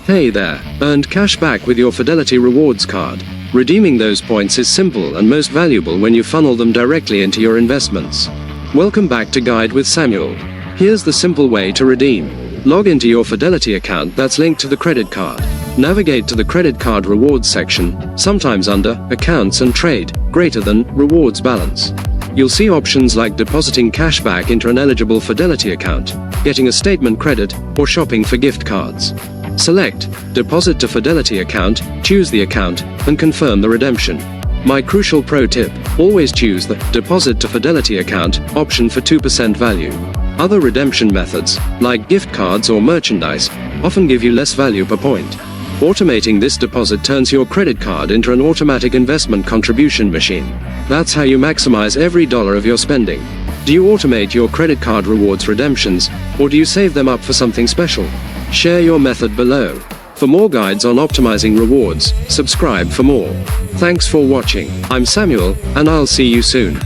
Hey there, earned cash back with your Fidelity Rewards card. Redeeming those points is simple and most valuable when you funnel them directly into your investments. Welcome back to Guide with Samuel. Here's the simple way to redeem. Log into your Fidelity account that's linked to the credit card. Navigate to the credit card rewards section, sometimes under Accounts and Trade, greater than Rewards Balance. You'll see options like depositing cash back into an eligible Fidelity account, getting a statement credit, or shopping for gift cards. Select Deposit to Fidelity account, choose the account, and confirm the redemption. My crucial pro tip: always choose the Deposit to Fidelity account option for 2% value. Other redemption methods, like gift cards or merchandise, often give you less value per point. Automating this deposit turns your credit card into an automatic investment contribution machine. That's how you maximize every dollar of your spending. Do you automate your credit card rewards redemptions, or do you save them up for something special? Share your method below. For more guides on optimizing rewards, subscribe for more. Thanks for watching. I'm Samuel, and I'll see you soon.